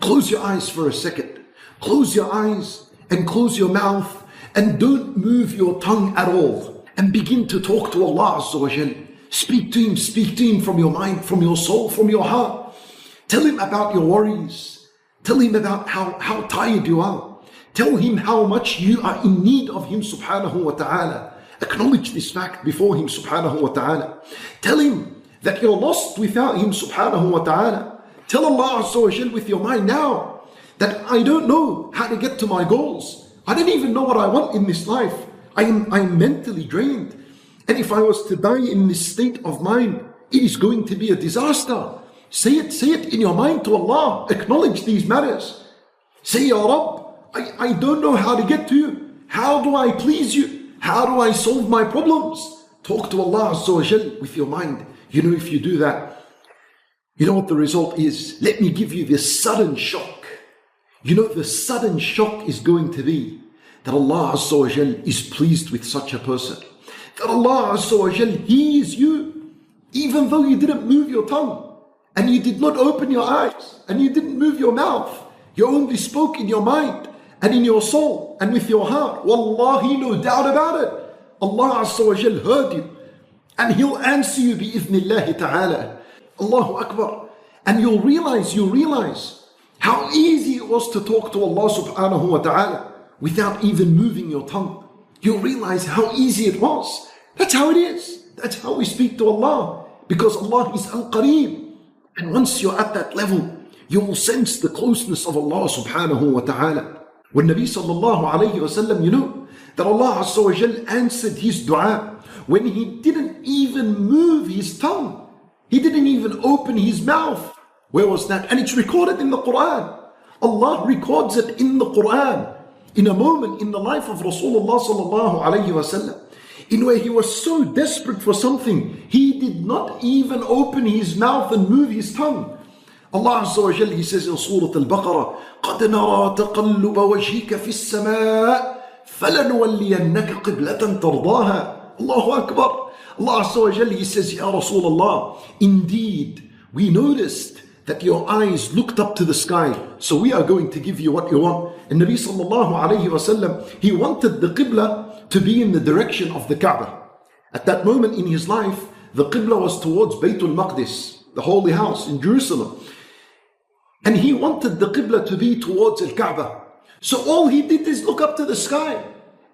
Close your eyes for a second. Close your eyes and close your mouth and don't move your tongue at all. And begin to talk to Allah Azza wa Jal. Speak to Him from your mind, from your soul, from your heart. Tell Him about your worries. Tell Him about how tired you are. Tell Him how much you are in need of Him subhanahu wa ta'ala. Acknowledge this fact before Him subhanahu wa ta'ala. Tell Him that you're lost without Him subhanahu wa ta'ala. Tell Allah Azza wa Jal with your mind now that I don't know how to get to my goals. I don't even know what I want in this life. I'm mentally drained. And if I was to die in this state of mind, it is going to be a disaster. Say it in your mind to Allah. Acknowledge these matters. Say, Ya Rabb, I don't know how to get to you. How do I please you? How do I solve my problems? Talk to Allah Azza wa Jal with your mind. You know, if you do that, you know what the result is? Let me give you this sudden shock. You know, the sudden shock is going to be that Allah Azza wa Jal is pleased with such a person. That Allah Azza wa Jal hears you, even though you didn't move your tongue, and you did not open your eyes, and you didn't move your mouth. You only spoke in your mind, and in your soul, and with your heart. Wallahi, no doubt about it. Allah Azza wa Jal heard you, and He'll answer you bi-idhnillahi ta'ala. Allahu Akbar. And you'll realize how easy it was to talk to Allah subhanahu wa ta'ala without even moving your tongue. You'll realize how easy it was. That's how it is. That's how we speak to Allah. Because Allah is Al-Qareeb. And once you're at that level, you will sense the closeness of Allah subhanahu wa ta'ala. When Nabi sallallahu alayhi wa sallam, you know, that Allah Azza wa Jal answered his dua when he didn't even move his tongue. He didn't even open his mouth. Where was that? And it's recorded in the Quran. Allah records it in the Quran. In a moment in the life of Rasulullah sallallahu alayhi wa sallam, in where he was so desperate for something, he did not even open his mouth and move his tongue. Allah Azza wa Jal, He says in Surah Al-Baqarah, قَدْ نَرَى تَقَلُّبَ وَجْهِكَ فِي السَّمَاءِ فَلَنُوَلِّيَنَّكَ قِبْلَةً تَرْضَاهَا. Allahu Akbar. Allah Azza wa Jal, He says, Ya Rasulullah, indeed, we noticed that your eyes looked up to the sky, so we are going to give you what you want. And Nabi sallallahu alayhi wa sallam, he wanted the Qibla to be in the direction of the Kaaba. At that moment in his life, the Qibla was towards Baytul Maqdis, the holy house in Jerusalem. And he wanted the Qibla to be towards Al-Kaaba. So all he did is look up to the sky.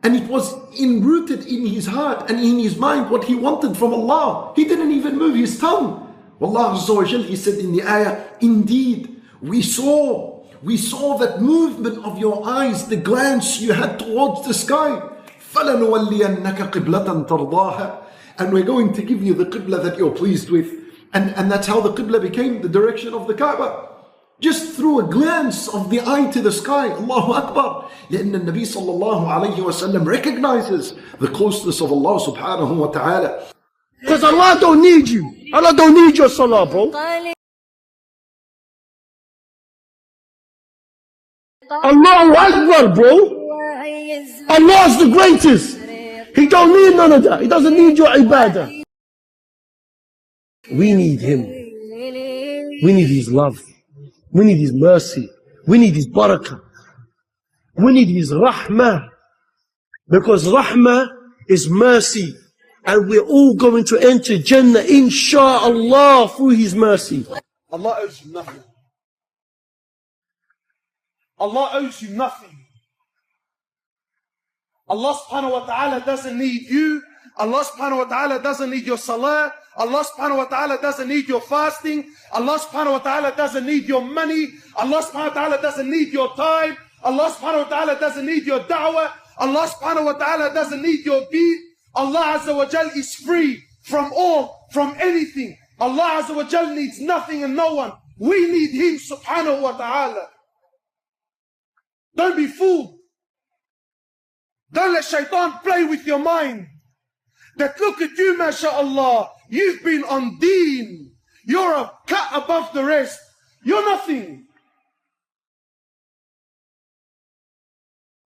And it was enrooted in his heart and in his mind what he wanted from Allah. He didn't even move his tongue. Allah Azza wa Jal, He said in the ayah, indeed, we saw that movement of your eyes, the glance you had towards the sky. فَلَنُوَلِّيَنَّكَ قِبْلَةً تَرْضَاهَا. And we're going to give you the Qibla that you're pleased with. And that's how the Qibla became the direction of the Kaaba. Just through a glance of the eye to the sky. Allahu Akbar. لأن النبي صلى الله عليه وسلم recognizes the closeness of Allah subhanahu wa ta'ala. Because Allah don't need you. Allah don't need your salah, bro. Allahu Akbar, bro. Allah is the greatest. He don't need none of that. He doesn't need your ibadah. We need Him. We need His love. We need His mercy. We need His barakah. We need His rahmah. Because rahmah is mercy. And we're all going to enter Jannah, insha'Allah, through His mercy. Allah owes you nothing. Allah owes you nothing. Allah subhanahu wa ta'ala doesn't need you. Allah subhanahu wa ta'ala doesn't need your salah. Allah subhanahu wa ta'ala doesn't need your fasting. Allah subhanahu wa ta'ala doesn't need your money. Allah subhanahu wa ta'ala doesn't need your time. Allah subhanahu wa ta'ala doesn't need your da'wah. Allah subhanahu wa ta'ala doesn't need your deed. Allah Azza wa Jal is free from all, from anything. Allah Azza wa Jal needs nothing and no one. We need Him subhanahu wa ta'ala. Don't be fooled. Don't let shaitan play with your mind. That look at you, mashallah. You've been on deen. You're a cut above the rest. You're nothing.